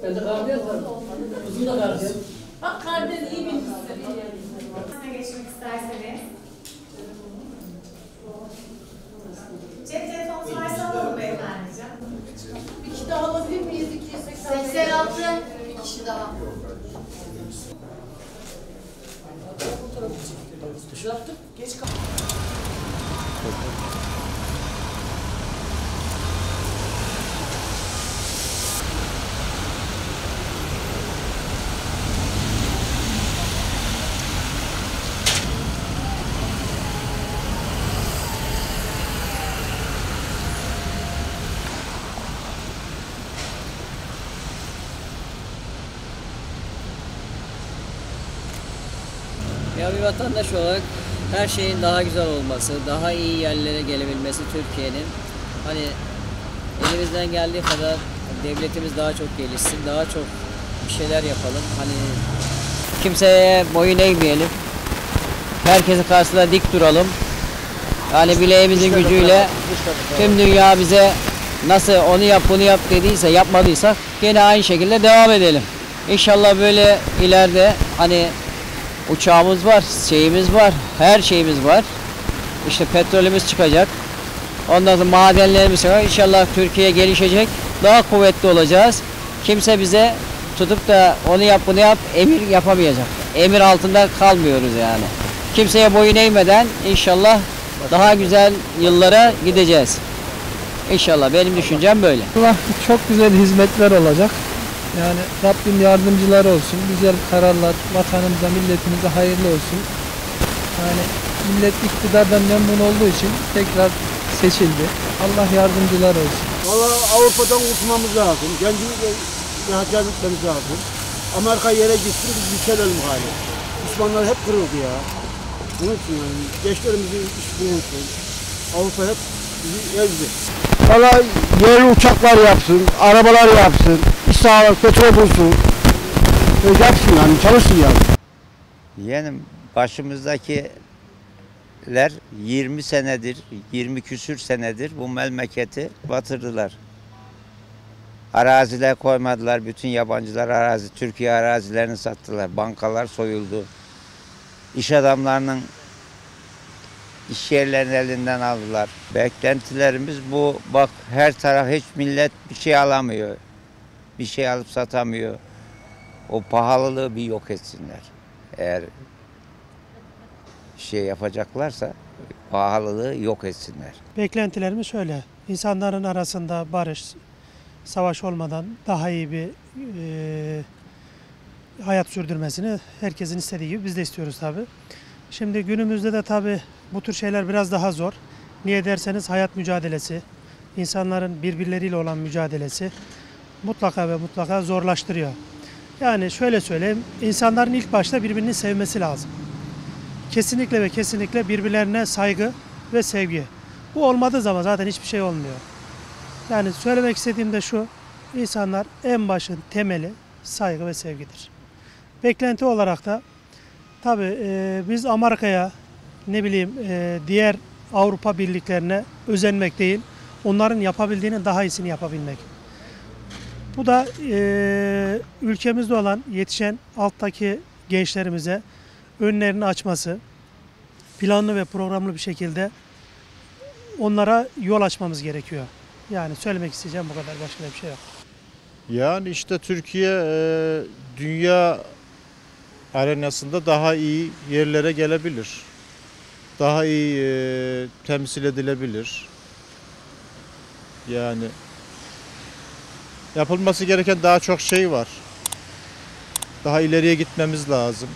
Ben de gardiyan var. Uzun da gardiyan. Bak gardiyan iyi bir Nasıl geçmek isterseniz. Cep telefonunuz varsa alalım beyefendiciğim. Bir kişi daha alabilir miyiz? 286. Bir kişi daha. Yaptık. Geç kaldık. Ya bir vatandaş olarak her şeyin daha güzel olması, daha iyi yerlere gelebilmesi Türkiye'nin, hani elimizden geldiği kadar devletimiz daha çok gelişsin, daha çok bir şeyler yapalım. Hani kimseye boyun eğmeyelim. Herkesin karşısında dik duralım. Yani bileğimizin gücüyle tüm dünya bize nasıl onu yap bunu yap dediyse, yapmadıysak gene aynı şekilde devam edelim. İnşallah böyle ileride hani uçağımız var, şeyimiz var, her şeyimiz var. İşte petrolümüz çıkacak. Ondan sonra madenlerimiz var. İnşallah Türkiye gelişecek. Daha kuvvetli olacağız. Kimse bize tutup da onu yap bunu yap emir yapamayacak. Emir altında kalmıyoruz yani. Kimseye boyun eğmeden inşallah daha güzel yıllara gideceğiz. İnşallah benim düşüncem böyle. Allah çok güzel hizmetler olacak. Yani Rabbim yardımcılar olsun. Güzel kararlar vatanımıza, milletimize hayırlı olsun. Yani millet iktidardan memnun olduğu için tekrar seçildi. Allah yardımcılar olsun. Vallahi Avrupa'dan kurtulmamız lazım. Kendimize ihracat etmemiz lazım. Amerika yere gitsin biz yükselelim hali. Müslümanlar hep kırıldı ya. Bunun için yani gençlerimizin iş bulunsun. Avrupa hep bizi ezdi. Vallahi yerli uçaklar yapsın, arabalar yapsın, iş sahaları petrol bulsun. Yapsın yani, çalışsın yani. Yani başımızdakiler 20 senedir, 20 küsür senedir bu memleketi batırdılar. Araziler koymadılar, bütün yabancılar Türkiye arazilerini sattılar, bankalar soyuldu. İş adamlarının iş yerlerini elinden aldılar. Beklentilerimiz bu, bak her taraf hiç millet bir şey alamıyor, bir şey alıp satamıyor. O pahalılığı bir yok etsinler. Eğer şey yapacaklarsa pahalılığı yok etsinler. Beklentilerimiz şöyle. İnsanların arasında barış, savaş olmadan daha iyi bir hayat sürdürmesini herkesin istediği gibi biz de istiyoruz tabii. Şimdi günümüzde de tabii bu tür şeyler biraz daha zor. Niye derseniz hayat mücadelesi, insanların birbirleriyle olan mücadelesi mutlaka ve mutlaka zorlaştırıyor. Yani şöyle söyleyeyim, insanların ilk başta birbirini sevmesi lazım. Kesinlikle ve kesinlikle birbirlerine saygı ve sevgi. Bu olmadığı zaman zaten hiçbir şey olmuyor. Yani söylemek istediğim de şu, insanlar en başın temeli saygı ve sevgidir. Beklenti olarak da tabii biz Amerika'ya, ne bileyim diğer Avrupa birliklerine özenmek değil, onların yapabildiğinin daha iyisini yapabilmek. Bu da ülkemizde olan yetişen alttaki gençlerimize önlerini açması, planlı ve programlı bir şekilde onlara yol açmamız gerekiyor. Yani söylemek isteyeceğim bu kadar, başka bir şey yok. Yani işte Türkiye dünya arenasında daha iyi yerlere gelebilir. Daha iyi temsil edilebilir. Yani yapılması gereken daha çok şey var. Daha ileriye gitmemiz lazım.